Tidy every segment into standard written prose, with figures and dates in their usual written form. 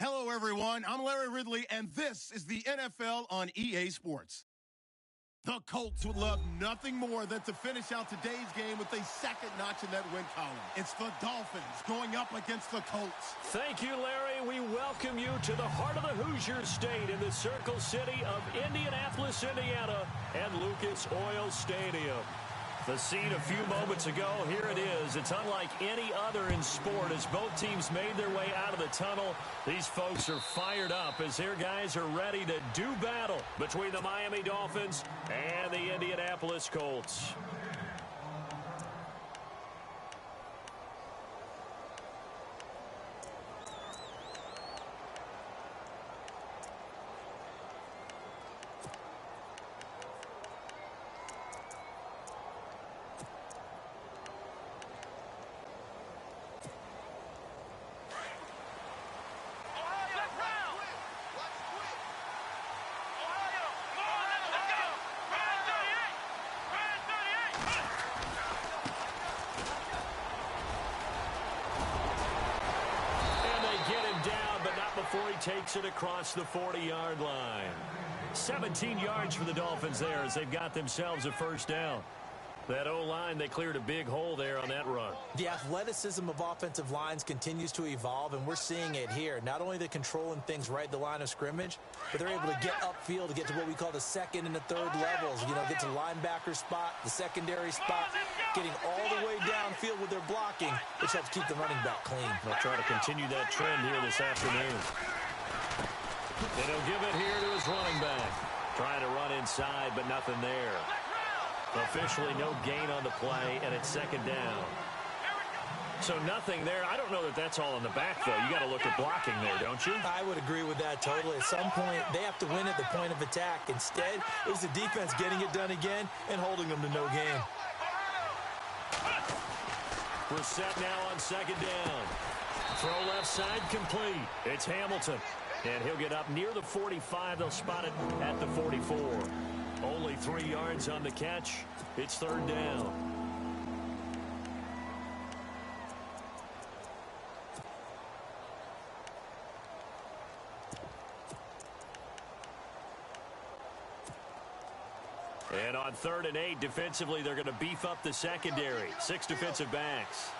Hello, everyone. I'm Larry Ridley, and this is the NFL on EA Sports. The Colts would love nothing more than to finish out today's game with a second notch in that win column. It's the Dolphins going up against the Colts. Thank you, Larry. We welcome you to the heart of the Hoosier State in the Circle City of Indianapolis, Indiana, and Lucas Oil Stadium. The scene a few moments ago, here it is. It's unlike any other in sport as both teams made their way out of the tunnel. These folks are fired up as their guys are ready to do battle between the Miami Dolphins and the Indianapolis Colts. Before he takes it across the 40-yard line. 17 yards for the Dolphins there as they've got themselves a first down. That O-line, they cleared a big hole there on that run. The athleticism of offensive lines continues to evolve, and we're seeing it here. Not only they're controlling things right at the line of scrimmage, but they're able to get upfield to get to what we call the second and the third levels. You know, get to linebacker spot, the secondary spot, getting all the way downfield with their blocking, which helps keep the running back clean. They'll try to continue that trend here this afternoon. And he'll give it here to his running back. Trying to run inside, but nothing there. Officially no gain on the play, and it's second down. So nothing there. I don't know that that's all in the back, though. You got to look at blocking there, don't you? I would agree with that totally. At some point, they have to win at the point of attack. Instead, it was the defense getting it done again and holding them to no gain. We're set now on second down. Throw left side complete. It's Hamilton. And he'll get up near the 45. They'll spot it at the 44. Only 3 yards on the catch. It's third down. And on 3rd and 8, defensively, they're going to beef up the secondary. 6 defensive backs.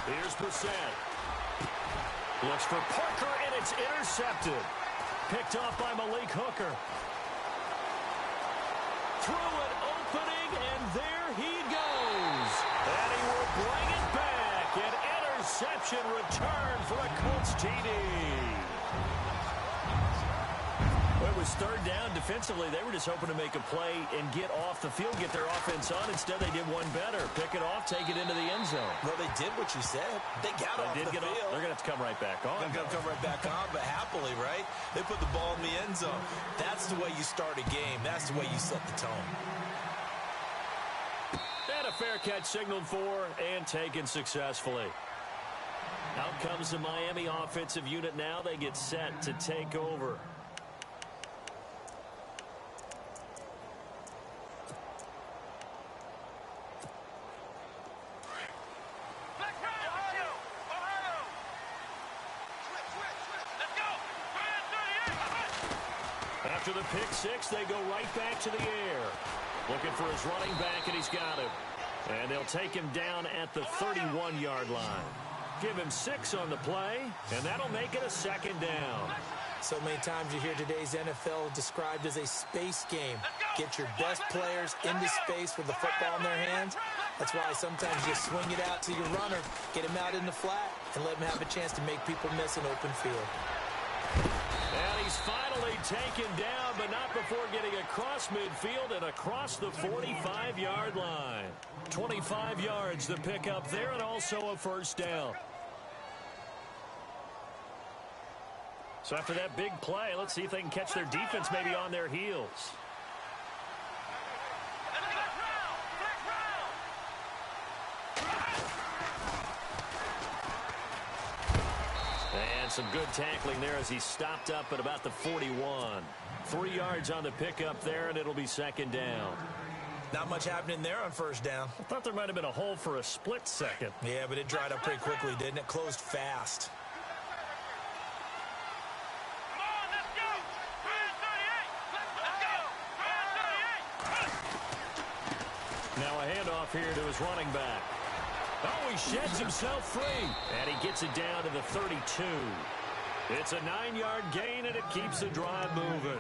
Here's Brissett. Looks for Parker, and it's intercepted. Picked off by Malik Hooker. Through an opening, and there he goes. And he will bring it back. An interception return for a Colts TD. It was third down. Defensively, they were just hoping to make a play and get off the field, get their offense on. Instead, they did one better. Pick it off, take it into the end zone. Well, they did what you said. They got off the field. They're going to have to come right back on. They're going to come right back on, but happily, right? They put the ball in the end zone. That's the way you start a game. That's the way you set the tone. And a fair catch signaled for and taken successfully. Out comes the Miami offensive unit now. They get set to take over. After the pick six, they go right back to the air. Looking for his running back, and he's got him. And they'll take him down at the 31-yard line. Give him 6 on the play, and that'll make it a second down. So many times you hear today's NFL described as a space game. Get your best players into space with the football in their hands. That's why sometimes you swing it out to your runner, get him out in the flat, and let him have a chance to make people miss an open field. And he's finally taken down, but not before getting across midfield and across the 45-yard line. 25 yards the pickup there, and also a first down. So after that big play, let's see if they can catch their defense maybe on their heels. And some good tackling there as he stopped up at about the 41. 3 yards on the pickup there, and it'll be second down. Not much happening there on first down. I thought there might have been a hole for a split second. Yeah, but it dried up pretty quickly, didn't it? Closed fast. Now a handoff here to his running back. Oh, he sheds himself free. And he gets it down to the 32. It's a 9-yard gain, and it keeps the drive moving.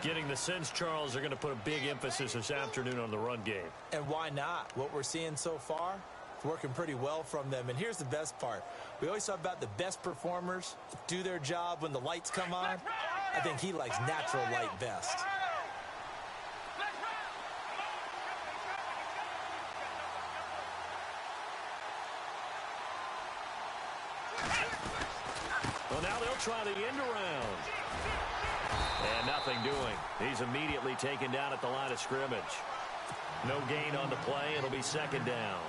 Getting the sense, Charles, are going to put a big emphasis this afternoon on the run game. And why not? What we're seeing so far, it's working pretty well from them. And here's the best part. We always talk about the best performers do their job when the lights come on. I think he likes natural light best. Well, now they'll try the end around. And nothing doing. He's immediately taken down at the line of scrimmage. No gain on the play. It'll be second down.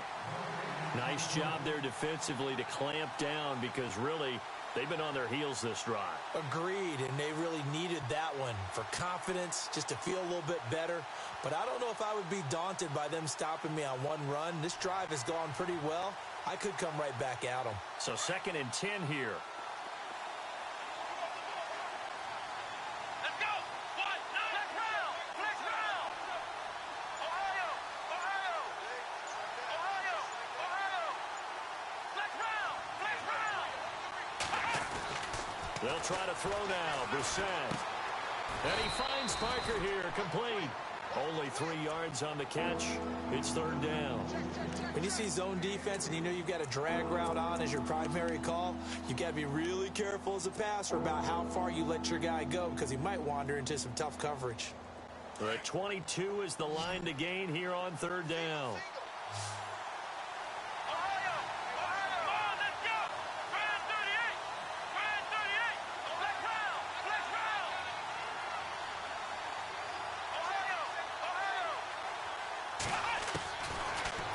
Nice job there defensively to clamp down because really they've been on their heels this drive. Agreed, and they really needed that one for confidence, just to feel a little bit better. But I don't know if I would be daunted by them stopping me on one run. This drive has gone pretty well. I could come right back at them. So 2nd and 10 here. They'll try to throw now. Brissett. And he finds Parker here, complete. Only 3 yards on the catch. It's 3rd down. When you see zone defense and you know you've got a drag route on as your primary call, you've got to be really careful as a passer about how far you let your guy go because he might wander into some tough coverage. The 22 is the line to gain here on 3rd down.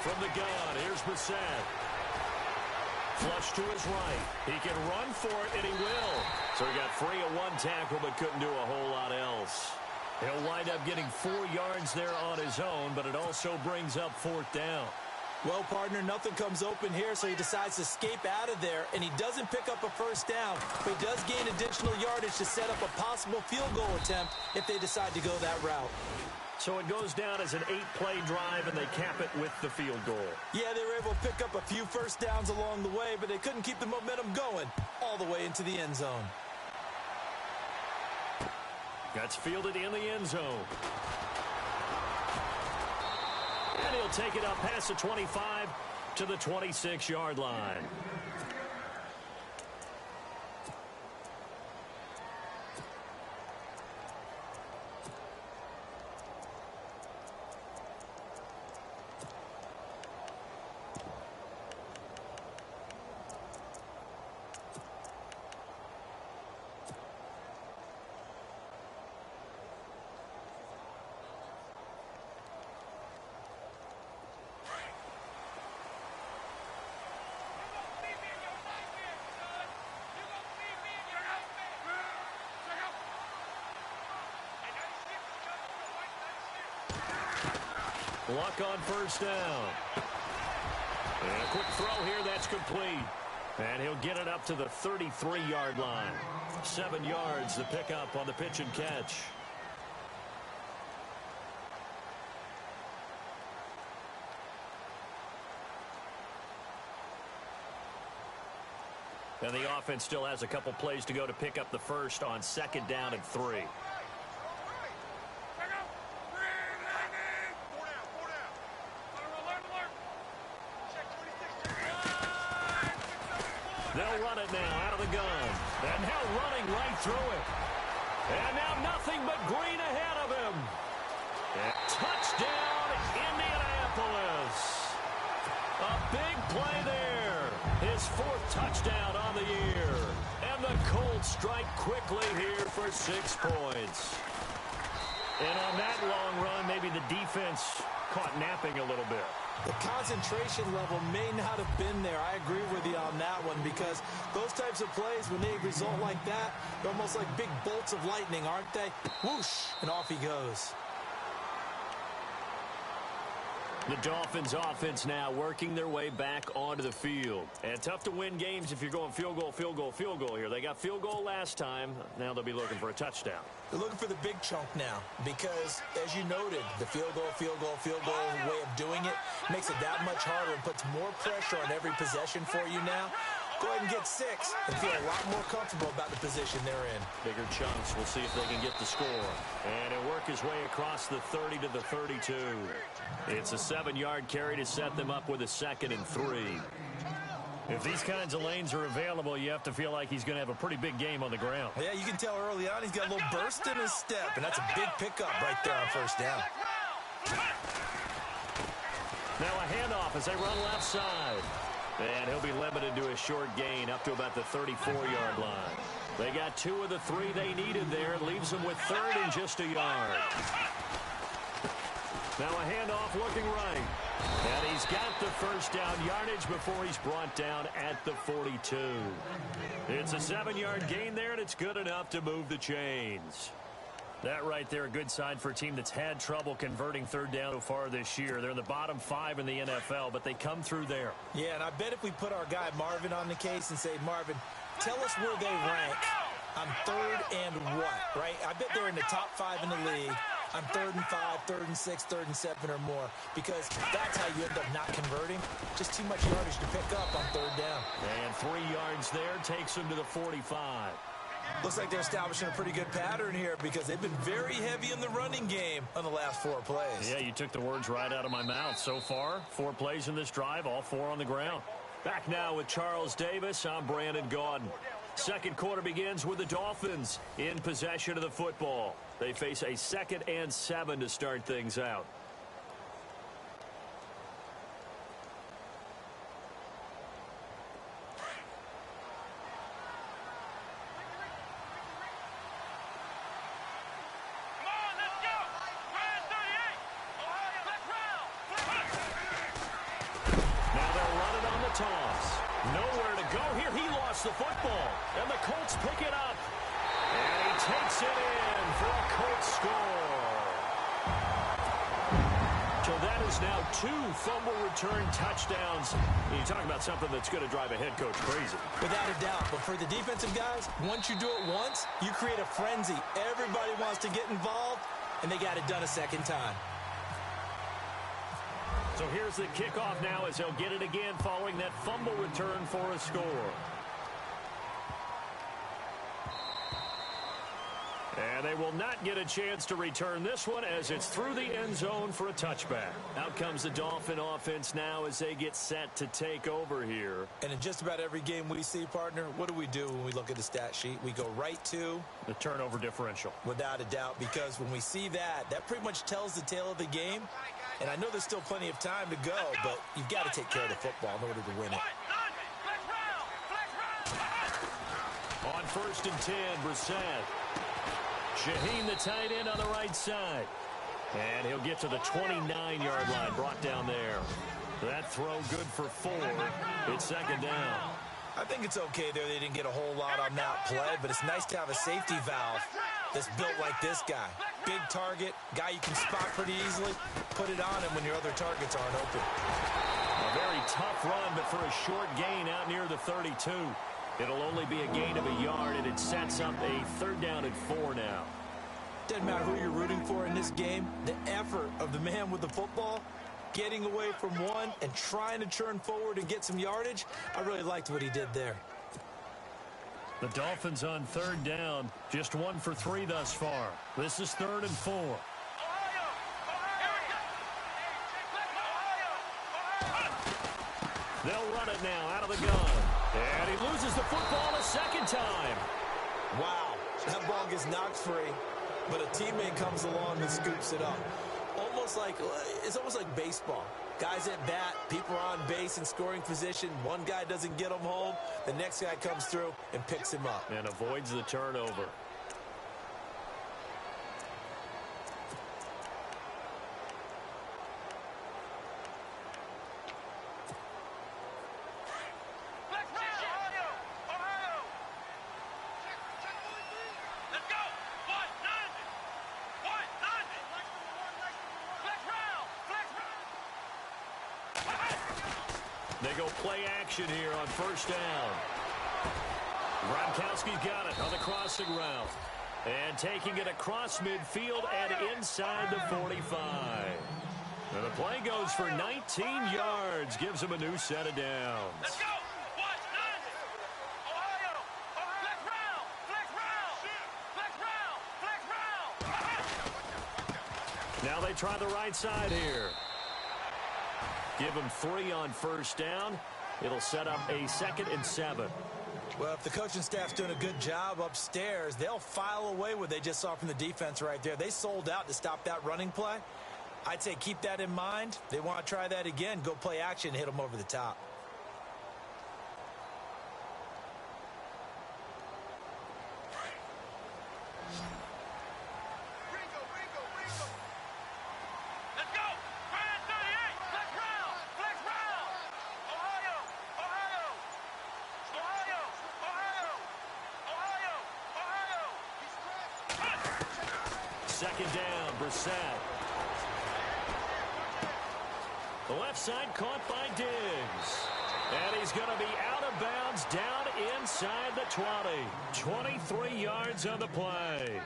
From the gun, here's Brissett. Flush to his right. He can run for it, and he will. So he got free of 1 tackle, but couldn't do a whole lot else. He'll wind up getting 4 yards there on his own, but it also brings up 4th down. Well, partner, nothing comes open here, so he decides to escape out of there, and he doesn't pick up a first down, but he does gain additional yardage to set up a possible field goal attempt if they decide to go that route. So it goes down as an 8-play drive, and they cap it with the field goal. Yeah, they were able to pick up a few first downs along the way, but they couldn't keep the momentum going all the way into the end zone. That's fielded in the end zone. And he'll take it up past the 25 to the 26-yard line. Luck on first down. And a quick throw here, that's complete. And he'll get it up to the 33-yard line. 7 yards to pick up on the pitch and catch. And the offense still has a couple plays to go to pick up the first on 2nd down and 3. They'll run it now out of the gun. And now running right through it. And now nothing but green ahead of him. And touchdown, Indianapolis. A big play there. His 4th touchdown on the year. And the Colts strike quickly here for 6 points. And on that long run, maybe the defense caught napping a little bit. The concentration level may not have been there. I agree with you on that one because those types of plays, when they result like that, they're almost like big bolts of lightning, aren't they? Whoosh, and off he goes. The Dolphins offense now working their way back onto the field. And tough to win games if you're going field goal, field goal, field goal here. They got field goal last time. Now they'll be looking for a touchdown. They're looking for the big chunk now because, as you noted, the field goal way of doing it makes it that much harder and puts more pressure on every possession for you now. Go ahead and get 6 and feel a lot more comfortable about the position they're in. Bigger chunks. We'll see if they can get the score. And he'll work his way across the 30 to the 32. It's a 7-yard carry to set them up with a 2nd and 3. If these kinds of lanes are available, you have to feel like he's going to have a pretty big game on the ground. Yeah, you can tell early on he's got a little burst in his step, and that's a big pickup right there on first down. Now a handoff as they run left side. And he'll be limited to a short gain up to about the 34-yard line. They got 2 of the 3 they needed there. Leaves them with 3rd and just a yard. Now a handoff looking right. And he's got the first down yardage before he's brought down at the 42. It's a 7-yard gain there, and it's good enough to move the chains. That right there, a good sign for a team that's had trouble converting 3rd down so far this year. They're in the bottom 5 in the NFL, but they come through there. Yeah, and I bet if we put our guy Marvin on the case and say, Marvin, tell us where they rank on 3rd and what, right? I bet they're in the top 5 in the league on 3rd and 5, 3rd and 6, 3rd and 7 or more, because that's how you end up not converting. Just too much yardage to pick up on 3rd down. And 3 yards there takes them to the 45. Looks like they're establishing a pretty good pattern here because they've been very heavy in the running game on the last 4 plays. Yeah, you took the words right out of my mouth. So far, 4 plays in this drive, all 4 on the ground. Back now with Charles Davis. I'm Brandon Gaudin. Second quarter begins with the Dolphins in possession of the football. They face a 2nd and 7 to start things out. Toss. Nowhere to go here. He lost the football. And the Colts pick it up. And he takes it in for a Colts score. So that is now 2 fumble return touchdowns. You talk about something that's going to drive a head coach crazy. Without a doubt. But for the defensive guys, once you do it once, you create a frenzy. Everybody wants to get involved, and they got it done a second time. So here's the kickoff now as they'll get it again following that fumble return for a score. And they will not get a chance to return this one as it's through the end zone for a touchback. Out comes the Dolphin offense now as they get set to take over here. And in just about every game we see, partner, what do we do when we look at the stat sheet? We go right to the turnover differential. Without a doubt, because when we see that, that pretty much tells the tale of the game. And I know there's still plenty of time to go, but you've got to take care of the football in order to win it. On 1st and 10, Brissett. Shaheen, the tight end, on the right side. And he'll get to the 29-yard line, brought down there. That throw good for 4. It's 2nd down. I think it's okay there. They didn't get a whole lot on that play, but it's nice to have a safety valve that's built like this guy. Big target, guy you can spot pretty easily. Put it on him when your other targets aren't open. A very tough run, but for a short gain out near the 32. It'll only be a gain of a yard, and it sets up a 3rd down and 4 now. Doesn't matter who you're rooting for in this game. The effort of the man with the football, getting away from one and trying to turn forward and get some yardage, I really liked what he did there. The Dolphins on 3rd down, just 1 for 3 thus far. This is 3rd and 4. They'll run it now out of the gun. And he loses the football a 2nd time. Wow, that ball gets knocked free, but a teammate comes along and scoops it up. It's almost like baseball. Guys at bat, people are on base in scoring position. One guy doesn't get them home. The next guy comes through and picks him up. And avoids the turnover. go play action here on first down. Gronkowski's got it on the crossing route. And taking it across midfield and inside the 45. And the play goes for 19 yards. Gives him a new set of downs. Let's go. Watch 90. Ohio. Flex round. Flex round. Flex round. Flex round. Now they try the right side here. Give him 3 on first down. It'll set up a 2nd and 7. Well, if the coaching staff's doing a good job upstairs, they'll file away what they just saw from the defense right there. They sold out to stop that running play. I'd say keep that in mind. They want to try that again. Go play action, hit them over the top. Let's go. Grind 38. Flex round. Flex round. Ohio. Second down, Brissett. The left side caught by Diggs. And he's going to be out of bounds down inside the 20. 23 yards on the play.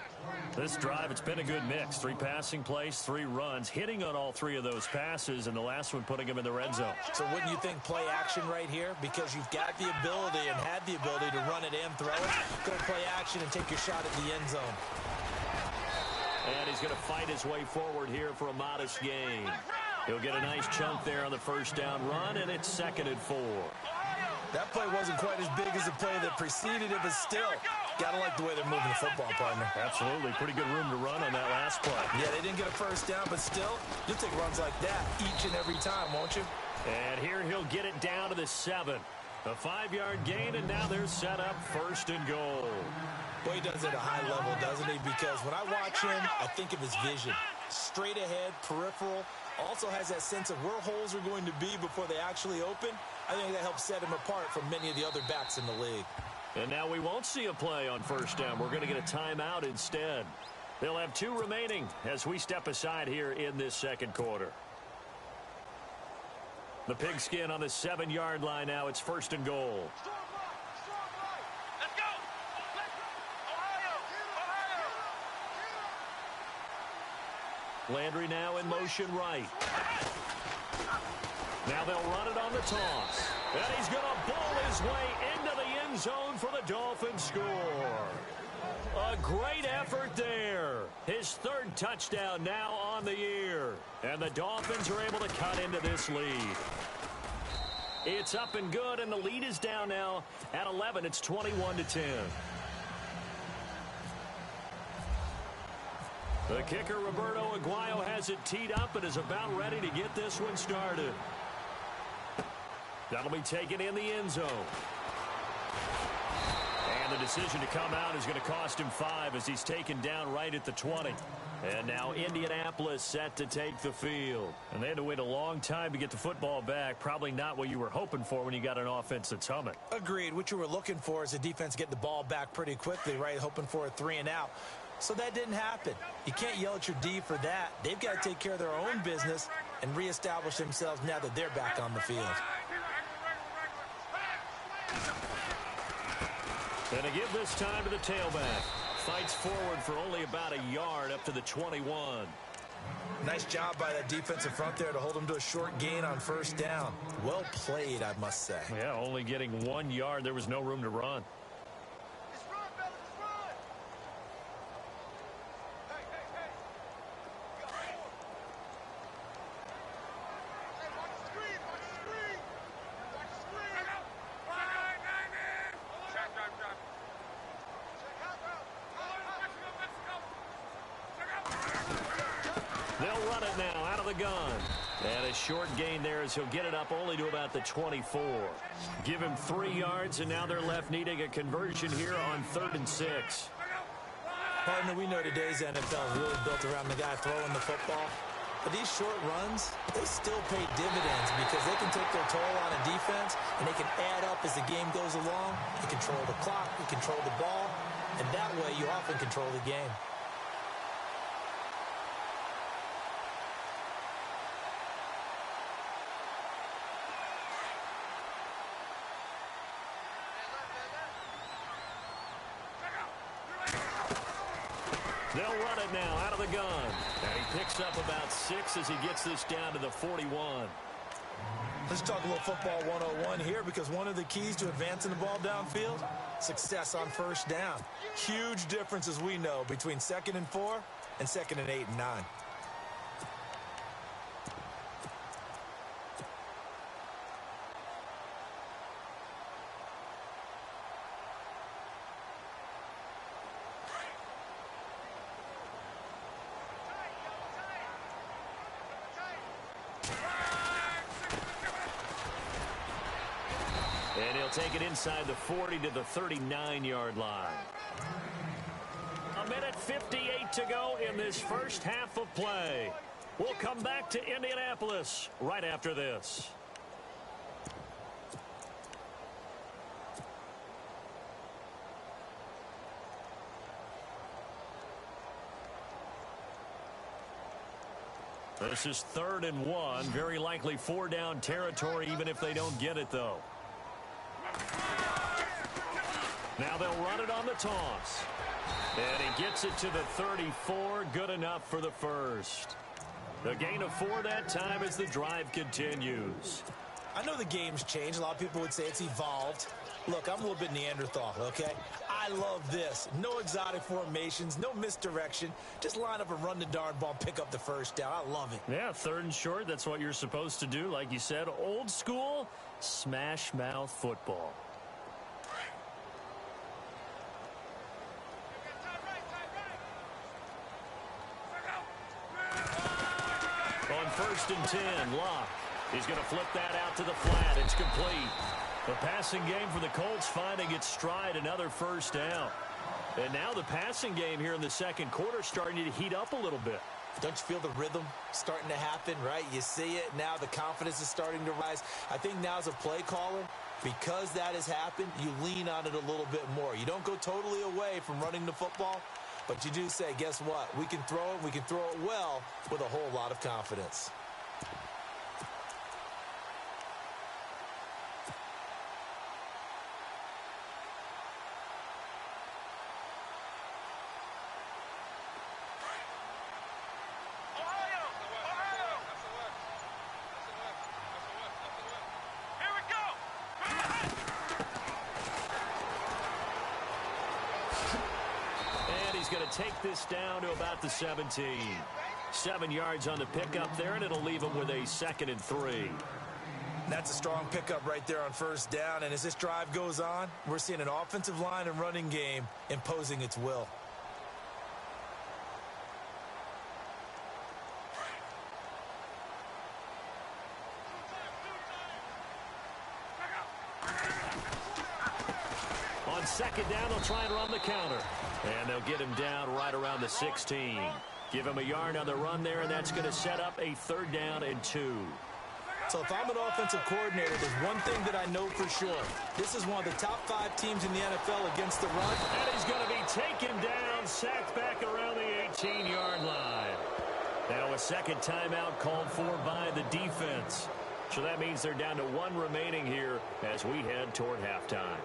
This drive, it's been a good mix. 3 passing plays, 3 runs, hitting on all 3 of those passes, and the last one putting him in the red zone. So wouldn't you think play action right here? Because you've got the ability and had the ability to run it and throw it. Go play action and take your shot at the end zone. And he's going to fight his way forward here for a modest gain. He'll get a nice chunk there on the first down run, and it's 2nd and 4. That play wasn't quite as big as the play that preceded it, but still, gotta like the way they're moving the football, partner. Absolutely. Pretty good room to run on that last play. Yeah, they didn't get a first down, but still, you'll take runs like that each and every time, won't you? And here he'll get it down to the 7. A 5-yard gain, and now they're set up 1st and goal. Boy, he does it at a high level, doesn't he? Because when I watch him, I think of his vision. Straight ahead, peripheral. Also has that sense of where holes are going to be before they actually open. I think that helps set him apart from many of the other backs in the league. And now we won't see a play on first down. We're going to get a timeout instead. They'll have 2 remaining as we step aside here in this 2nd quarter. The pigskin on the 7-yard line now. It's 1st and goal. Let's go. Ohio. Landry now in motion right. Now they'll run it on the toss. And he's going to bowl his way into the end zone for the Dolphins score. A great effort there. His 3rd touchdown now on the year. And the Dolphins are able to cut into this lead. It's up and good, and the lead is down now at 11. It's 21-10. The kicker, Roberto Aguayo, has it teed up and is about ready to get this one started. That'll be taken in the end zone. And the decision to come out is going to cost him 5 as he's taken down right at the 20. And now Indianapolis set to take the field. And they had to wait a long time to get the football back. Probably not what you were hoping for when you got an offense that's humming. Agreed. What you were looking for is a defense getting the ball back pretty quickly, right? Hoping for a 3 and out. So that didn't happen. You can't yell at your D for that. They've got to take care of their own business and reestablish themselves now that they're back on the field. And to give this time to the tailback. Fights forward for only about a yard up to the 21. Nice job by that defensive front there to hold them to a short gain on first down. Well played, I must say. Yeah, only getting 1 yard. There was no room to run. Let's run, fellas. Let's run. Hey, hey, hey. We got 4. Hey, watch the screen. Watch the screen. Watch the screen. Check out. They'll run it now out of the gun. And a short gain there as he'll get it up only to about the 24. Give him 3 yards, and now they're left needing a conversion here on 3rd and 6. Partner, we know today's NFL is really built around the guy throwing the football. But these short runs, they still pay dividends because they can take their toll on a defense, and they can add up as the game goes along. You control the clock, you control the ball, and that way you often control the game. They'll run it now out of the gun. And he picks up about 6 as he gets this down to the 41. Let's talk a little football 101 here, because one of the keys to advancing the ball downfield, success on first down. Huge difference, as we know, between 2nd and 4 and 2nd and 8 and 9. And he'll take it inside the 40 to the 39-yard line. 1:58 to go in this first half of play. We'll come back to Indianapolis right after this. This is 3rd and 1. Very likely 4-down territory, even if they don't get it, though. Now they'll run it on the toss. And he gets it to the 34. Good enough for the first. The gain of 4 that time as the drive continues. I know the game's changed. A lot of people would say it's evolved. Look, I'm a little bit Neanderthal, okay? I love this. No exotic formations, no misdirection. Just line up and run the darn ball, pick up the first down. I love it. Yeah, 3rd and short. That's what you're supposed to do. Like you said, old school, smash mouth football. On 1st and 10, Locke. He's going to flip that out to the flat. It's complete. The passing game for the Colts finding its stride, another first down. And now the passing game here in the second quarter starting to heat up a little bit. Don't you feel the rhythm starting to happen, right? You see it. Now the confidence is starting to rise. I think now as a play caller, because that has happened, you lean on it a little bit more. You don't go totally away from running the football, but you do say, guess what? We can throw it. We can throw it well with a whole lot of confidence. Going to take this down to about the 17. 7 yards on the pickup there, and it'll leave him with a 2nd and 3. That's a strong pickup right there on first down. And as this drive goes on, we're seeing an offensive line and running game imposing its will. On 2nd down, they'll try and run the counter. And they'll get him down right around the 16. Give him a yard on the run there, and that's going to set up a 3rd down and 2. So if I'm an offensive coordinator, there's one thing that I know for sure. This is one of the top 5 teams in the NFL against the run. And he's going to be taken down, sacked back around the 18-yard line. Now a second timeout called for by the defense. So that means they're down to 1 remaining here as we head toward halftime.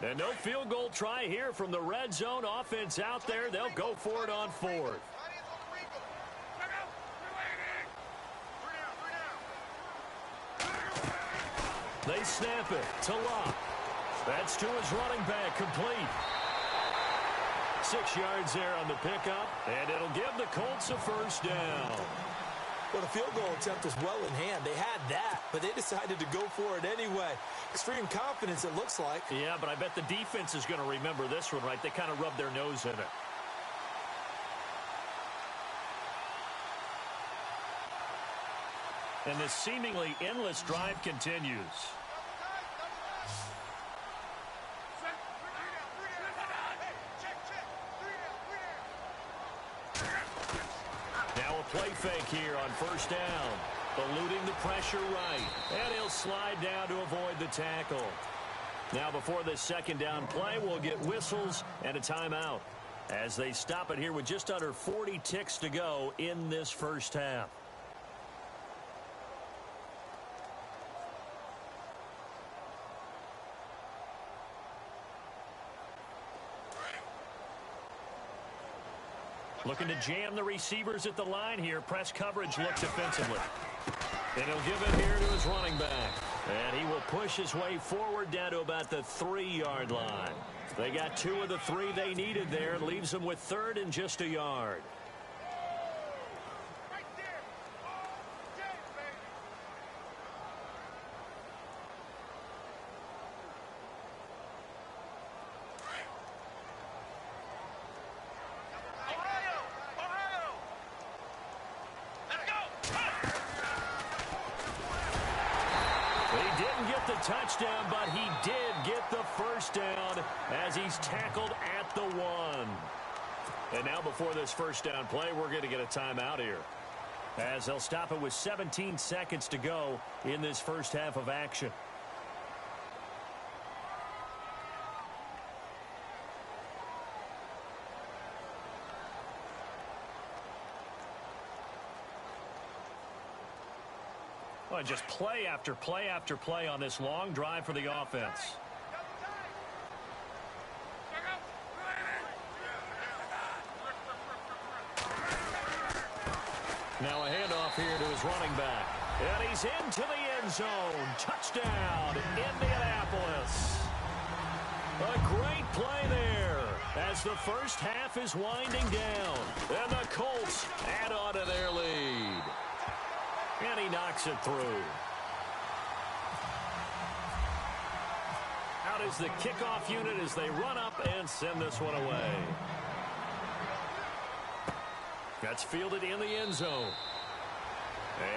And no field goal try here from the red zone. Offense out there. They'll go for it on 4th. They snap it to Locke. That's to his running back, complete. 6 yards there on the pickup, and it'll give the Colts a first down. Well, the field goal attempt was well in hand. They had that, but they decided to go for it anyway. Extreme confidence, it looks like. Yeah, but I bet the defense is going to remember this one, right? They kind of rubbed their nose in it. And this seemingly endless drive continues. play fake here on first down. Eluding the pressure right. And he'll slide down to avoid the tackle. Now before this second down play, we'll get whistles and a timeout as they stop it here with just under 40 ticks to go in this first half. Looking to jam the receivers at the line here. Press coverage looks defensively. And he'll give it here to his running back. And he will push his way forward down to about the 3-yard line. They got 2 of the 3 they needed there. Leaves them with third and just a yard. Touchdown, but he did get the first down as he's tackled at the 1. And now before this first down play, we're going to get a timeout here as they'll stop it with 17 seconds to go in this first half of action. Well, just play after play after play on this long drive for the offense. Now a handoff here to his running back. And he's into the end zone. Touchdown, Indianapolis. A great play there as the first half is winding down. And the Colts add on to their lead. And he knocks it through. Out is the kickoff unit as they run up and send this one away. That's fielded in the end zone.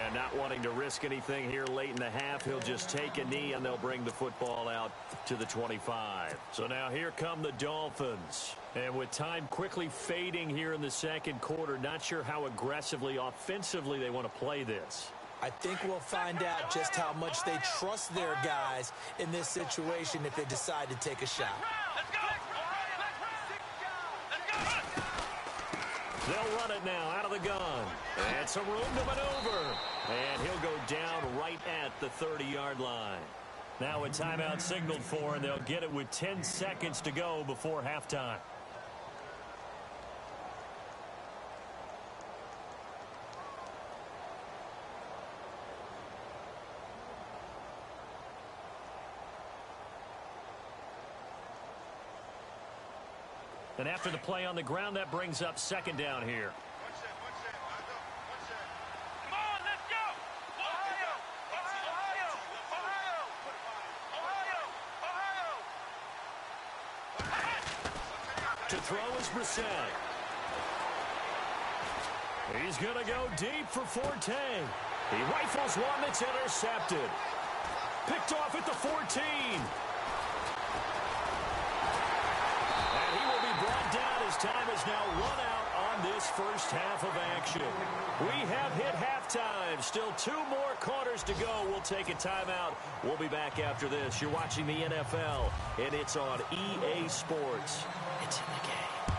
And not wanting to risk anything here late in the half, he'll just take a knee and they'll bring the football out to the 25. So now here come the Dolphins. And with time quickly fading here in the second quarter, not sure how aggressively, offensively they want to play this. I think we'll find out just how much they trust their guys in this situation if they decide to take a shot. They'll run it now out of the gun. And some room to maneuver. And he'll go down right at the 30-yard line. Now a timeout signaled for, and they'll get it with 10 seconds to go before halftime. And after the play on the ground, that brings up second down here. Come on, let's go! Ohio! Ohio! Ohio! Ohio! To throw is Brissett. He's going to go deep for Forte. He rifles one that's intercepted. Picked off at the 14. Brought down as time is now run out on this first half of action. We have hit halftime. Still 2 more quarters to go. We'll take a timeout. We'll be back after this. You're watching the NFL, and it's on EA Sports. It's in the game.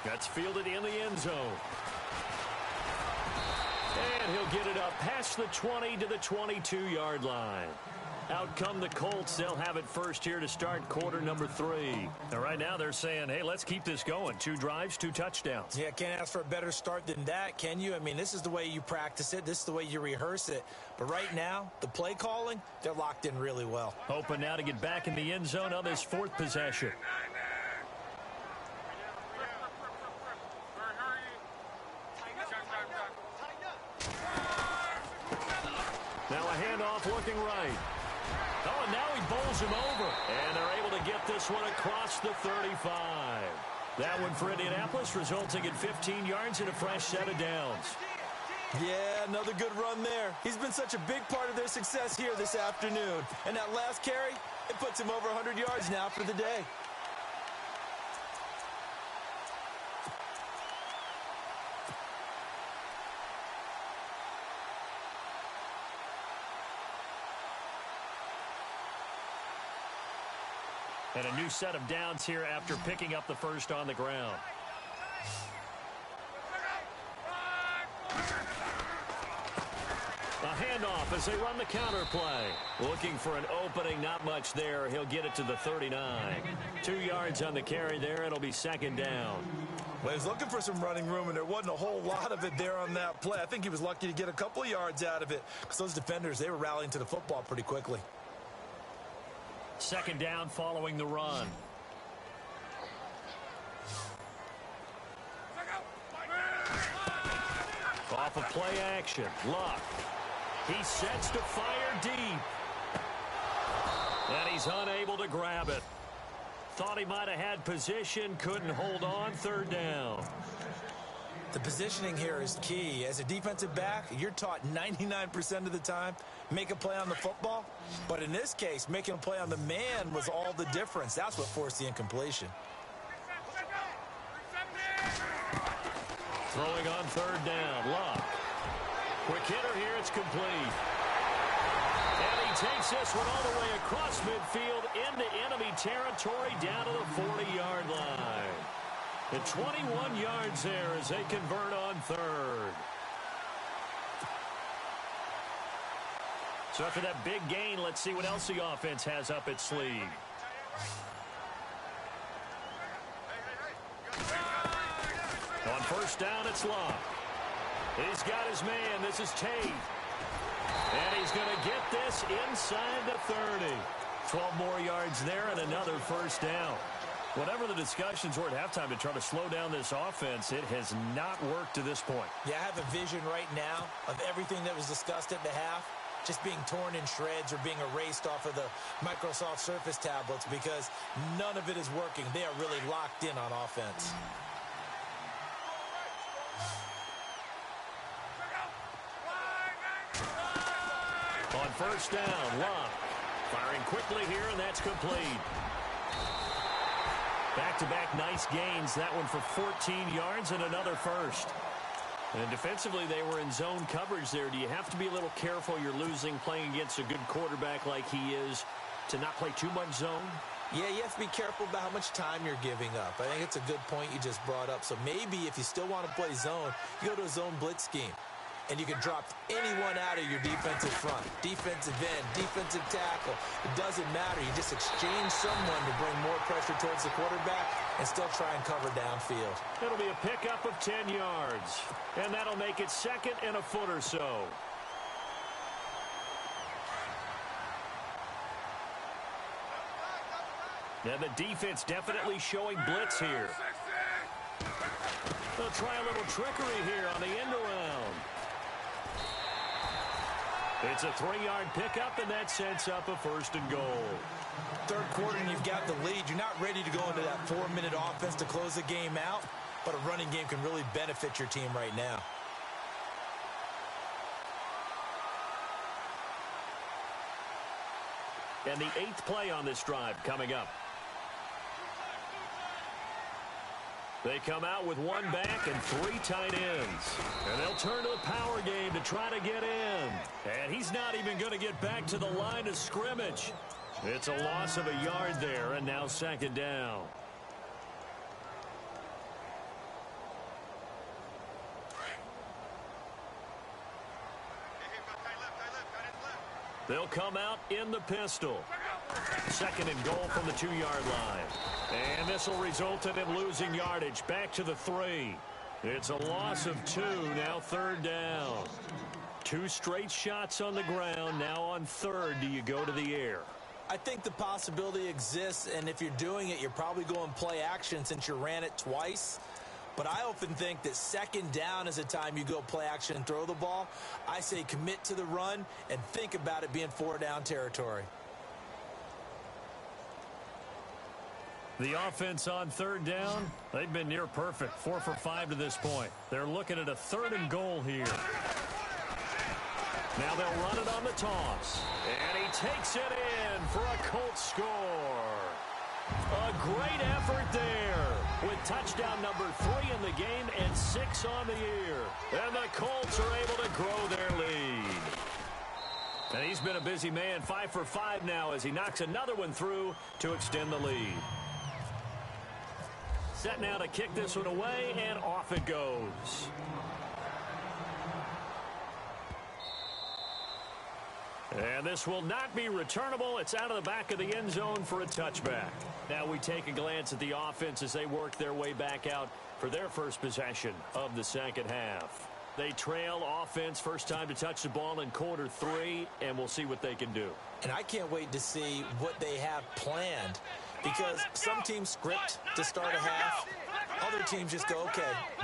That's fielded in the end zone. And he'll get it up past the 20 to the 22-yard line. Out come the Colts. They'll have it first here to start quarter number 3. And right now they're saying, hey, let's keep this going. 2 drives, 2 touchdowns. Yeah, can't ask for a better start than that, can you? I mean, this is the way you practice it. This is the way you rehearse it. But right now, the play calling, they're locked in really well. Hoping now to get back in the end zone on this 4th possession. Now a handoff looking right. Oh, and now he bowls him over. And they're able to get this one across the 35. That one for Indianapolis, resulting in 15 yards and a fresh set of downs. Yeah, another good run there. He's been such a big part of their success here this afternoon. And that last carry, it puts him over 100 yards now for the day. And a new set of downs here after picking up the first on the ground. A handoff as they run the counter play. Looking for an opening, not much there. He'll get it to the 39. 2 yards on the carry there. It'll be second down. Well, he was looking for some running room, and there wasn't a whole lot of it there on that play. I think he was lucky to get a couple of yards out of it because those defenders, they were rallying to the football pretty quickly. Second down following the run. Off of play action. Luck. He sets to fire deep. And he's unable to grab it. Thought he might have had position, couldn't hold on. Third down. The positioning here is key. As a defensive back, you're taught 99% of the time, make a play on the football. But in this case, making a play on the man was all the difference. That's what forced the incompletion. Throwing on third down. Luck. Quick hitter here. It's complete. And he takes this one all the way across midfield into enemy territory down to the 40-yard line. And 21 yards there as they convert on third. So after that big gain, let's see what else the offense has up its sleeve. On first down, it's Luck. He's got his man. This is Tate. And he's going to get this inside the 30. 12 more yards there and another first down. Whatever the discussions were at halftime to try to slow down this offense, it has not worked to this point. Yeah, I have a vision right now of everything that was discussed at the half just being torn in shreds or being erased off of the Microsoft Surface tablets because none of it is working. They are really locked in on offense. On first down, Luck firing quickly here, and that's complete. Back-to-back nice gains. That one for 14 yards and another first. And defensively, they were in zone coverage there. Do you have to be a little careful? You're losing playing against a good quarterback like he is to not play too much zone? Yeah, you have to be careful about how much time you're giving up. I think it's a good point you just brought up. So maybe if you still want to play zone, you go to a zone blitz scheme. And you can drop anyone out of your defensive front. Defensive end, defensive tackle. It doesn't matter. You just exchange someone to bring more pressure towards the quarterback and still try and cover downfield. It'll be a pickup of 10 yards. And that'll make it second and a foot or so. And the defense definitely showing blitz here. They'll try a little trickery here on the end around. It's a 3-yard pickup, and that sets up a first and goal. Third quarter, and you've got the lead. You're not ready to go into that 4-minute offense to close the game out, but a running game can really benefit your team right now. And the 8th play on this drive coming up. They come out with one back and 3 tight ends. And they'll turn to the power game to try to get in. And he's not even going to get back to the line of scrimmage. It's a loss of a yard there, and now second down. They'll come out in the pistol. Second and goal from the 2-yard line. And this will result in him losing yardage back to the 3. It's a loss of 2, now third down. 2 straight shots on the ground. Now on third, do you go to the air? I think the possibility exists, and if you're doing it, you're probably going play action since you ran it twice. But I often think that second down is a time you go play action and throw the ball. I say commit to the run and think about it being 4-down territory. The offense on third down, they've been near perfect. 4 for 5 to this point. They're looking at a 3rd and goal here. Now they'll run it on the toss. And he takes it in for a Colts score. A great effort there with touchdown number 3 in the game and 6 on the year. And the Colts are able to grow their lead. And he's been a busy man, 5 for 5 now as he knocks another one through to extend the lead. Set now to kick this one away, and off it goes. And this will not be returnable. It's out of the back of the end zone for a touchback. Now we take a glance at the offense as they work their way back out for their first possession of the second half. They trail offense, first time to touch the ball in quarter 3, and we'll see what they can do. And I can't wait to see what they have planned, because some teams script to start a half. Other teams just go, okay,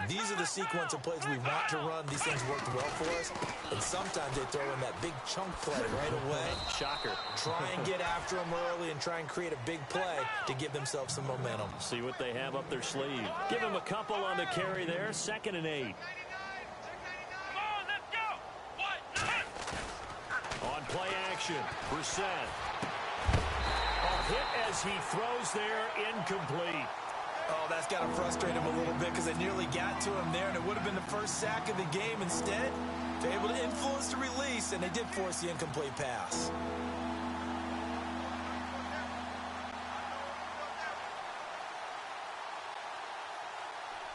these are the sequence of plays we want to run. These things worked well for us. And sometimes they throw in that big chunk play right away. Shocker. Try and get after them early and try and create a big play to give themselves some momentum. See what they have up their sleeve. Give them a couple on the carry there. 2nd and 8. On play action, Brissett. Hit as he throws there, incomplete. Oh, that's got to frustrate him a little bit because they nearly got to him there, and it would have been the first sack of the game. Instead, they're able to influence the release, and they did force the incomplete pass.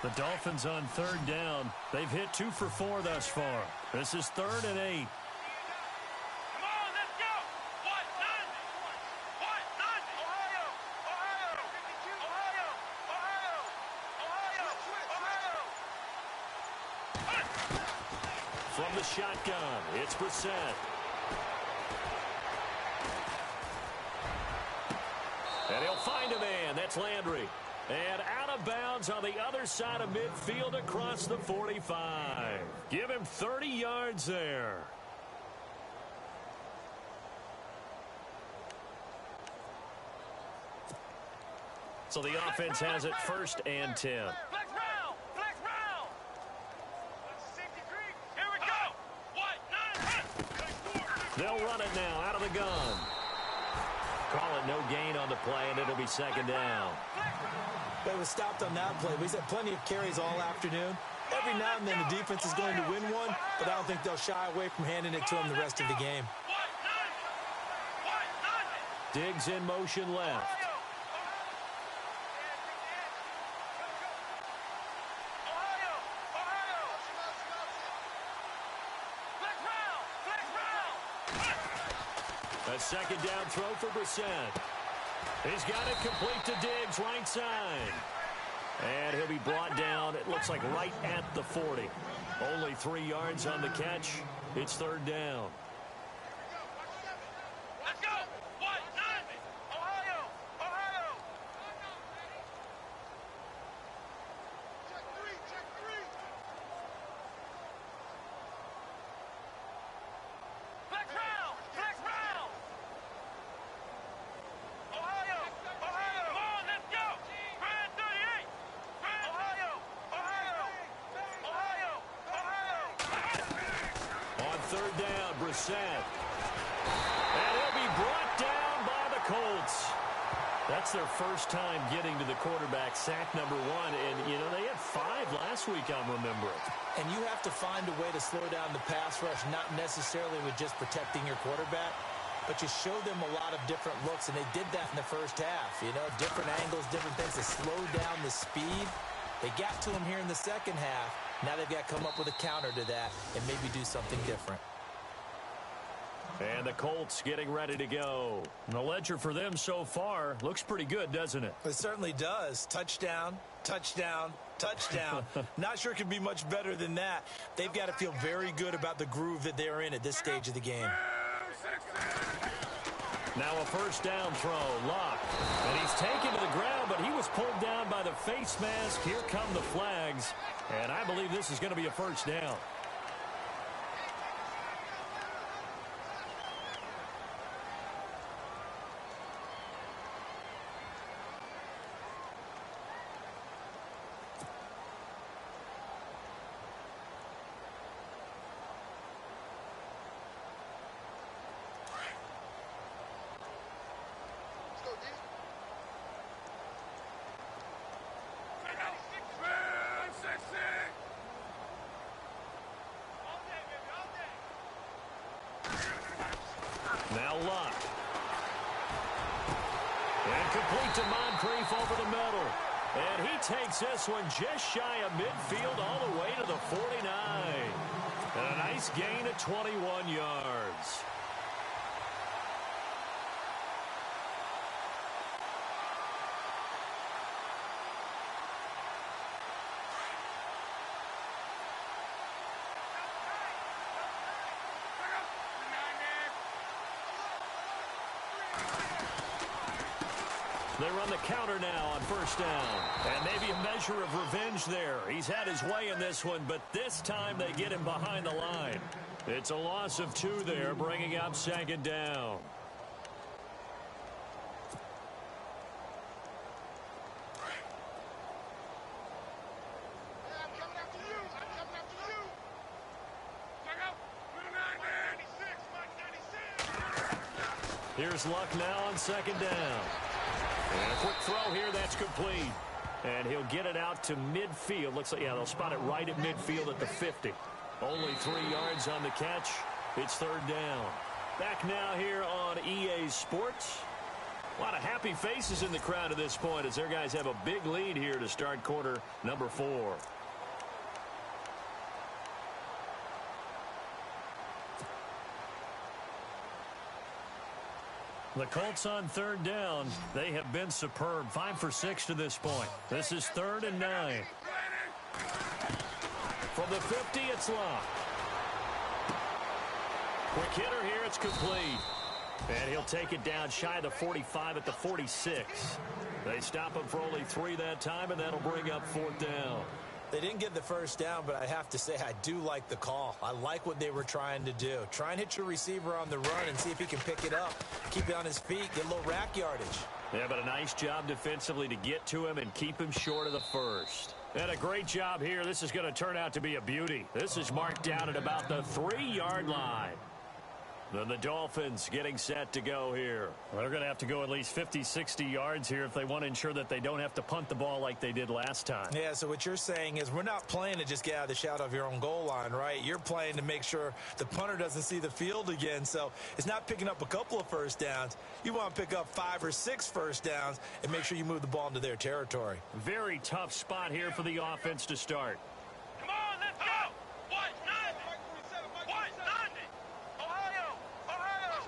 The Dolphins on 3rd down. They've hit 2 for 4 thus far. This is 3rd and 8. From the shotgun, it's Brissett. And he'll find a man. That's Landry. And out of bounds on the other side of midfield across the 45. Give him 30 yards there. So the offense has it 1st and 10. They'll run it now out of the gun. Call it no gain on the play, and it'll be 2nd down. They was stopped on that play. We've had plenty of carries all afternoon. Every now and then the defense is going to win one, but I don't think they'll shy away from handing it to them the rest of the game. Diggs in motion left. A 2nd down throw for Brissett. He's got it complete to Diggs, right side. And he'll be brought down, it looks like right at the 40. Only 3 yards on the catch. It's 3rd down. Let's go! Ohio! Check 3! Flex round! Ohio! Come on, let's go! Brand 38! Ohio! On 3rd down, Brissett. And he'll be brought down by the Colts. That's their first time getting to the quarterback, sack number 1. And, you know, they had 5 last week, I'm remembering. And you have to find a way to slow down the pass rush, not necessarily with just protecting your quarterback, but you show them a lot of different looks, and they did that in the first half. You know, different angles, different things to slow down the speed. They got to him here in the second half. Now they've got to come up with a counter to that and maybe do something different. And the Colts getting ready to go. The ledger for them so far looks pretty good, doesn't it? It certainly does. Touchdown, touchdown, touchdown. Not sure it could be much better than that. They've got to feel very good about the groove that they're in at this stage of the game. Now a 1st down throw, Locke. And he's taken to the ground, but he was pulled down by the face mask. Here come the flags. And I believe this is going to be a 1st down. Complete to Moncrief over the middle. And he takes this one just shy of midfield all the way to the 49. And a nice gain of 21 yards. They run the counter now on first down. And maybe a measure of revenge there. He's had his way in this one, but this time they get him behind the line. It's a loss of 2 there, bringing up second down. Here's Luck now on second down. And a quick throw here, that's complete. And he'll get it out to midfield. Looks like, yeah, they'll spot it right at midfield at the 50. Only 3 yards on the catch. It's third down. Back now here on EA Sports. A lot of happy faces in the crowd at this point as their guys have a big lead here to start quarter number 4. The Colts on third down. They have been superb. 5 for 6 to this point. This is 3rd and 9. From the 50, it's Luck. Quick hitter here. It's complete. And he'll take it down shy of the 45 at the 46. They stop him for only 3 that time, and that'll bring up 4th down. They didn't get the first down, but I have to say I do like the call. I like what they were trying to do. Try and hit your receiver on the run and see if he can pick it up. Keep it on his feet. Get a little rack yardage. Yeah, but a nice job defensively to get to him and keep him short of the first. And a great job here. This is going to turn out to be a beauty. This is marked down at about the 3-yard line. Then the Dolphins getting set to go here. Well, they're going to have to go at least 50, 60 yards here if they want to ensure that they don't have to punt the ball like they did last time. Yeah, so what you're saying is we're not playing to just get out of the shadow of your own goal line, right? You're playing to make sure the punter doesn't see the field again. So it's not picking up a couple of first downs. You want to pick up 5 or 6 first downs and make sure you move the ball into their territory. Very tough spot here for the offense to start. Come on, let's go! What? 90! What? 90! Ohio! Ohio!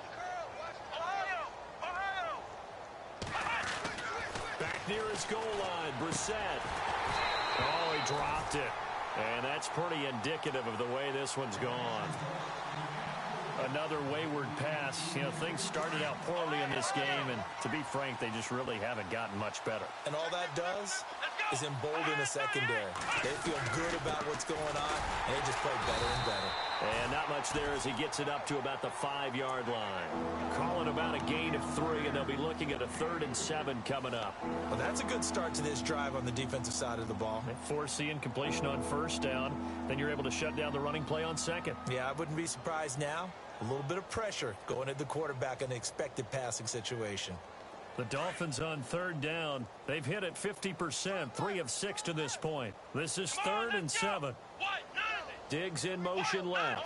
Ohio! Ohio! Back near his goal line, Brissett. Oh, he dropped it. And that's pretty indicative of the way this one's gone. Another wayward pass. You know, things started out poorly in this game, and to be frank, they just really haven't gotten much better. And all that does is embolden the secondary. They feel good about what's going on, and they just play better and better. And not much there as he gets it up to about the 5-yard line. Calling about a gain of 3, and they'll be looking at a 3rd and 7 coming up. Well, that's a good start to this drive on the defensive side of the ball. They force the incompletion on first down. Then you're able to shut down the running play on second. Yeah, I wouldn't be surprised now. A little bit of pressure going at the quarterback in an expected passing situation. The Dolphins on third down. They've hit it 50%, 3 of 6 to this point. This is 3rd and 7. Diggs in motion left.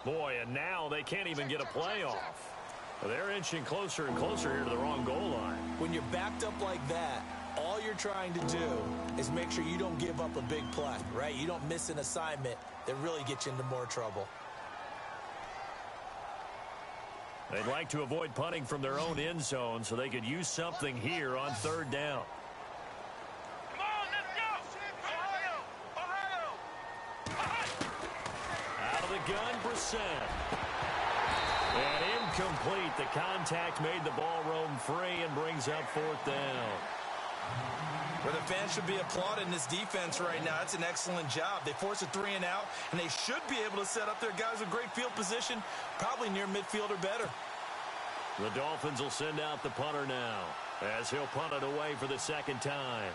Boy, and now they can't even get a play off. They're inching closer and closer here to the wrong goal line. When you're backed up like that, all you're trying to do is make sure you don't give up a big play, right? You don't miss an assignment that really gets you into more trouble. They'd like to avoid punting from their own end zone so they could use something here on third down. Come on, let's go! Ohio! Out of the gun, Brissett. And incomplete. The contact made the ball roam free and brings up 4th down. Where the fans should be applauding this defense right now. It's an excellent job. They force a 3 and out, and they should be able to set up their guys with great field position, probably near midfield or better. The Dolphins will send out the punter now as he'll punt it away for the 2nd time.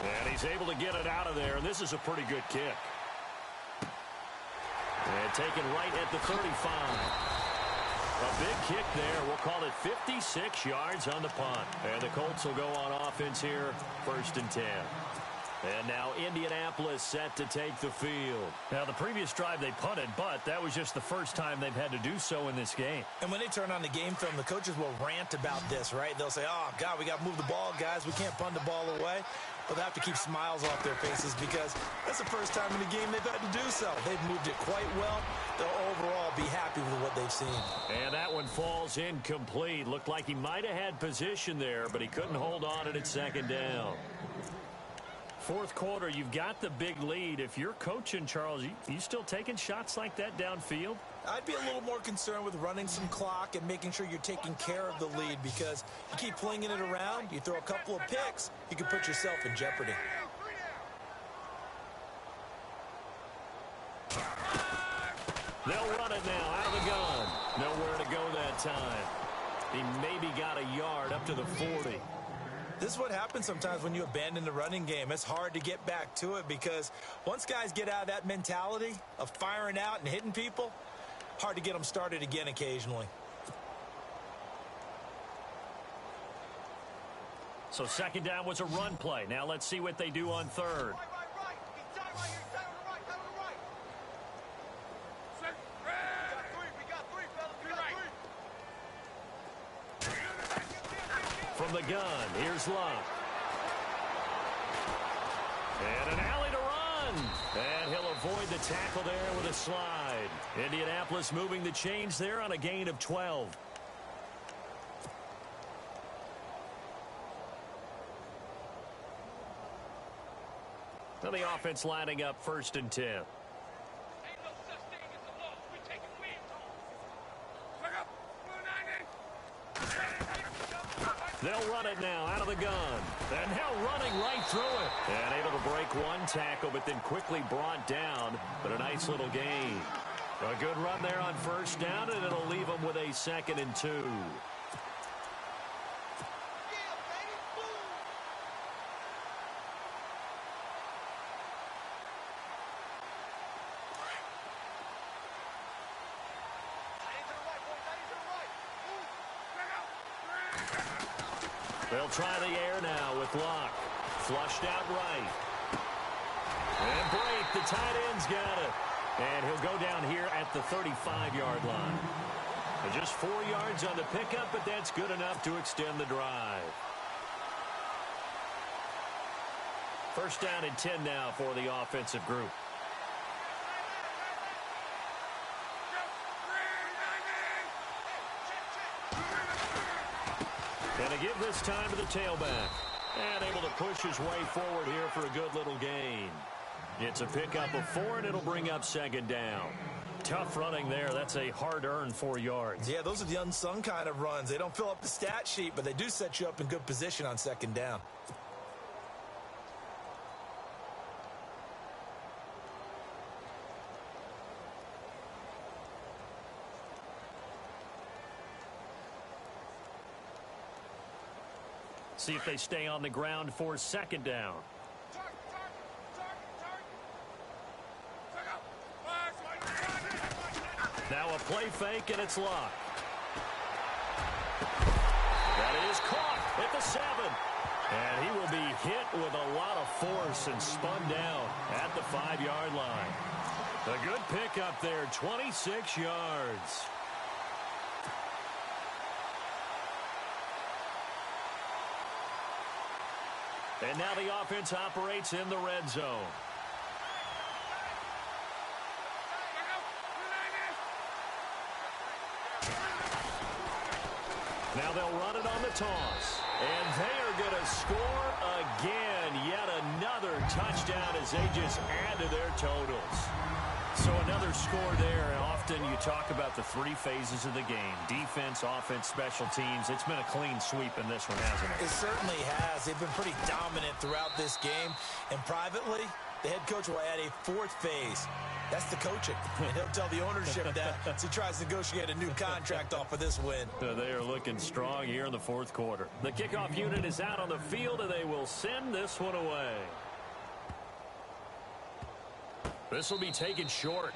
And he's able to get it out of there, and this is a pretty good kick. And taken right at the 35. A big kick there. We'll call it 56 yards on the punt. And the Colts will go on offense here, 1st and 10. And now Indianapolis set to take the field. Now, the previous drive they punted, but that was just the first time they've had to do so in this game. And when they turn on the game film, the coaches will rant about this, right? They'll say, oh, God, we got to move the ball, guys. We can't punt the ball away. But they have to keep smiles off their faces because that's the first time in the game they've had to do so. They've moved it quite well. They'll overall be happy with what they've seen. And that one falls incomplete. Looked like he might have had position there, but he couldn't hold on at 2nd down. 4th quarter, you've got the big lead. If you're coaching, Charles, you still taking shots like that downfield? I'd be a little more concerned with running some clock and making sure you're taking care of the lead because you keep flinging it around, you throw a couple of picks, you can put yourself in jeopardy. They'll run it now out of the gun. Nowhere to go that time. He maybe got a yard up to the 40. This is what happens sometimes when you abandon the running game. It's hard to get back to it because once guys get out of that mentality of firing out and hitting people, hard to get them started again occasionally. So 2nd down was a run play. Now let's see what they do on 3rd. From the gun, here's Luck. And an alley to run. And he'll avoid the tackle there with a slide. Indianapolis moving the chains there on a gain of 12. Now the offense lining up 1st and 10. They'll run it now out of the gun. And now running right through it. And able to break one tackle, but then quickly brought down. But a nice little gain. A good run there on 1st down, and it'll leave them with a 2nd and 2. They'll try the air now with Luck. Flushed out right. And break. The tight end's got it. And he'll go down here at the 35-yard line. And just 4 yards on the pickup, but that's good enough to extend the drive. 1st down and 10 now for the offensive group. And a give this time to the tailback. And able to push his way forward here for a good little gain. It's a pickup of 4, and it'll bring up 2nd down. Tough running there. That's a hard-earned 4 yards. Yeah, those are the unsung kind of runs. They don't fill up the stat sheet, but they do set you up in good position on 2nd down. See if they stay on the ground for 2nd down. Now a play fake, and it's Luck. That is caught at the 7. And he will be hit with a lot of force and spun down at the 5-yard line. A good pickup there, 26 yards. And now the offense operates in the red zone. Now they'll run it on the toss. And they are going to score again. Yet another touchdown as they just add to their totals. So another score there. And often you talk about the 3 phases of the game. Defense, offense, special teams. It's been a clean sweep in this one, hasn't it? It certainly has. They've been pretty dominant throughout this game. And privately, the head coach will add a 4th phase. That's the coaching. And he'll tell the ownership that as he tries to negotiate a new contract off of this win. They are looking strong here in the 4th quarter. The kickoff unit is out on the field, and they will send this one away. This will be taken short.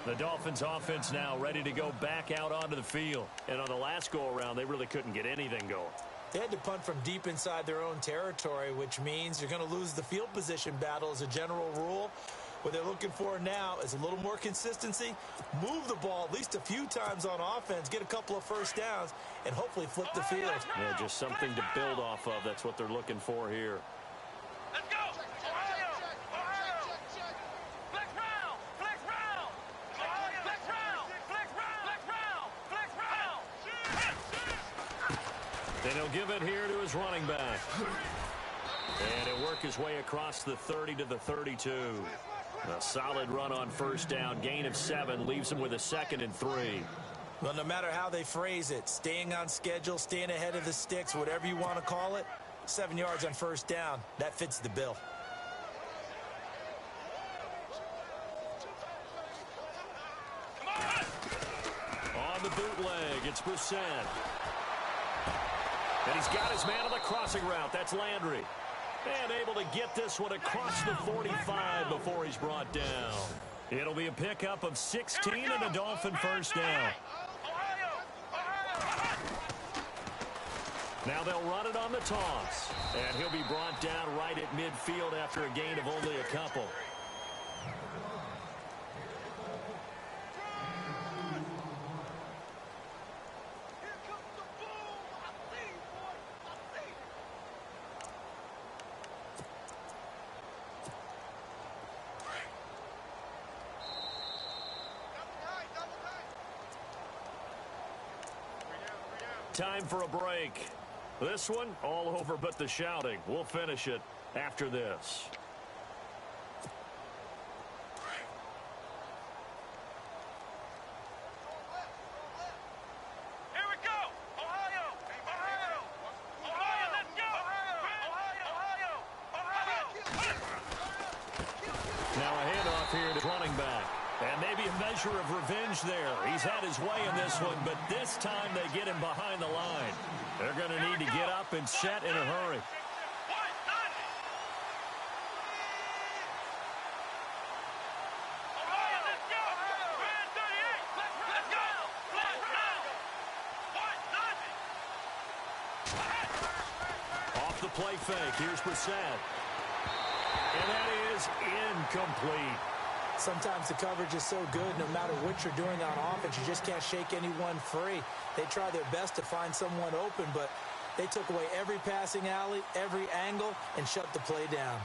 The Dolphins offense now ready to go back out onto the field. And on the last go-around, they really couldn't get anything going. They had to punt from deep inside their own territory, which means you're going to lose the field position battle as a general rule. What they're looking for now is a little more consistency, move the ball at least a few times on offense, get a couple of first downs, and hopefully flip the field. Yeah, just something to build off of. That's what they're looking for here. Let's go! Ohio! Ohio! Flex round! Flex round! Ohio! Flex round! Flex round! Flex round! Flex round! And he'll give it here to his running back. And he'll work his way across the 30 to the 32. A solid run on first down. Gain of 7 leaves him with a 2nd and 3. Well, no matter how they phrase it, staying on schedule, staying ahead of the sticks, whatever you want to call it, 7 yards on first down, that fits the bill. On the bootleg, it's Brissett. And he's got his man on the crossing route. That's Landry. And able to get this one across the 45 before he's brought down. It'll be a pickup of 16 and a Dolphin first down. Now they'll run it on the toss. And he'll be brought down right at midfield after a gain of only a couple. Time for a break. This one, all over but the shouting. We'll finish it after this. Here we go! Ohio! Ohio! Ohio, let's go! Ohio! Now a handoff here to running back. And maybe a measure of revenge there. He's had his way in this one, but this time they get him behind the line. They're going to need to get up and set in a hurry. Ohio, let's go! Brand 38! Let's go! Flat round! 1-0! Off the play fake, here's Brissett. And that is incomplete. Sometimes the coverage is so good, no matter what you're doing on offense, you just can't shake anyone free. They try their best to find someone open, but they took away every passing alley, every angle, and shut the play down.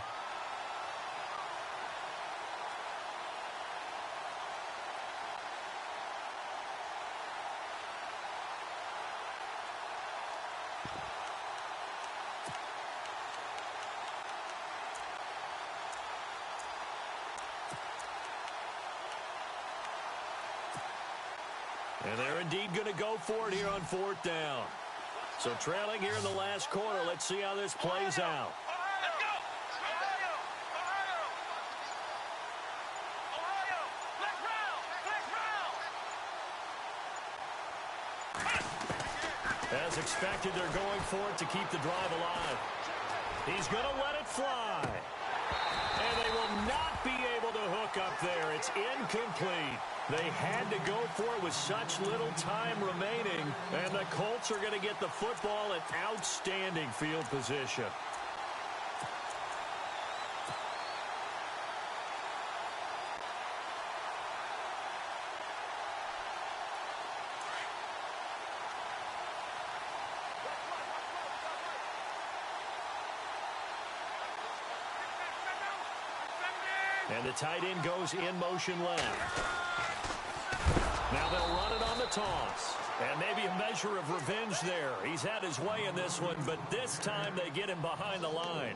And they're indeed going to go for it here on 4th down. So trailing here in the last quarter. Let's see how this plays out. Let's go! Ohio! Ohio! Ohio! Flex round! As expected, they're going for it to keep the drive alive. He's going to let it fly. And they will not be able to hook up there. It's incomplete. They had to go for it with such little time remaining. And the Colts are going to get the football in outstanding field position. And the tight end goes in motion left. Now they'll run it on the toss. And maybe a measure of revenge there. He's had his way in this one, but this time they get him behind the line.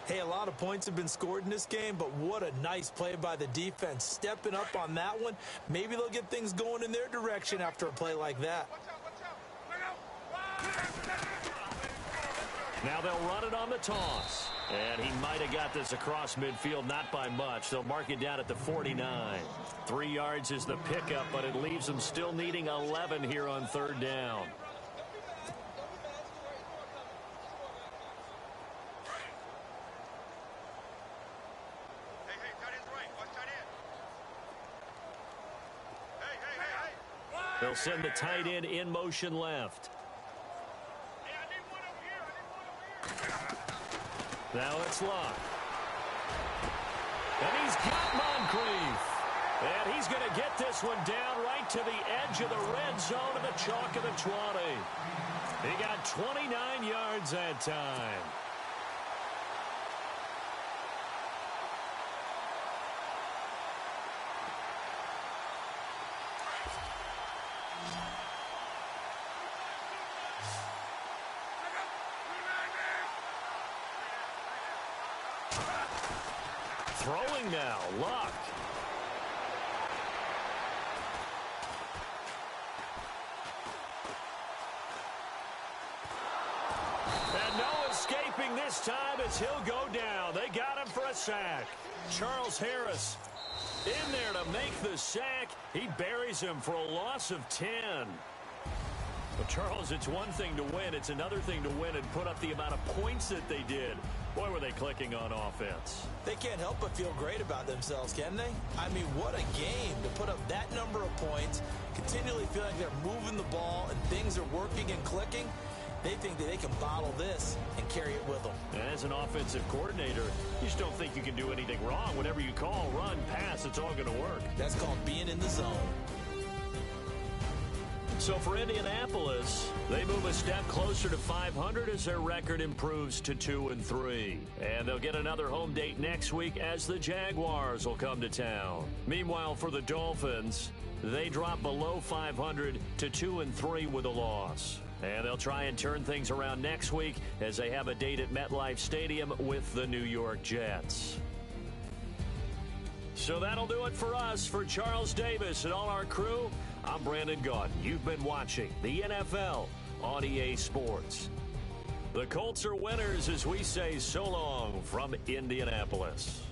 Hey, a lot of points have been scored in this game, but what a nice play by the defense. Stepping up on that one, maybe they'll get things going in their direction after a play like that. Now they'll run it on the toss. And he might have got this across midfield, not by much. They'll mark it down at the 49. 3 yards is the pickup, but it leaves them still needing 11 here on 3rd down. Hey, tight end's right. Watch tight end. They'll send the tight end in motion left. Now it's Luck. And he's got Moncrief. And he's going to get this one down right to the edge of the red zone of the chalk of the 20. He got 29 yards that time. Throwing now, Luck. And no escaping this time as he'll go down. They got him for a sack. Charles Harris in there to make the sack. He buries him for a loss of 10. Well, Charles, it's one thing to win. It's another thing to win and put up the amount of points that they did. Boy, were they clicking on offense. They can't help but feel great about themselves, can they? I mean, what a game to put up that number of points, continually feel like they're moving the ball and things are working and clicking. They think that they can bottle this and carry it with them. As an offensive coordinator, you just don't think you can do anything wrong. Whatever you call, run, pass, it's all going to work. That's called being in the zone. So for Indianapolis, they move a step closer to 500 as their record improves to 2-3. And they'll get another home date next week as the Jaguars will come to town. Meanwhile, for the Dolphins, they drop below 500 to 2-3 with a loss. And they'll try and turn things around next week as they have a date at MetLife Stadium with the New York Jets. So that'll do it for us. For Charles Davis and all our crew, I'm Brandon Gaudin. You've been watching the NFL on EA Sports. The Colts are winners as we say so long from Indianapolis.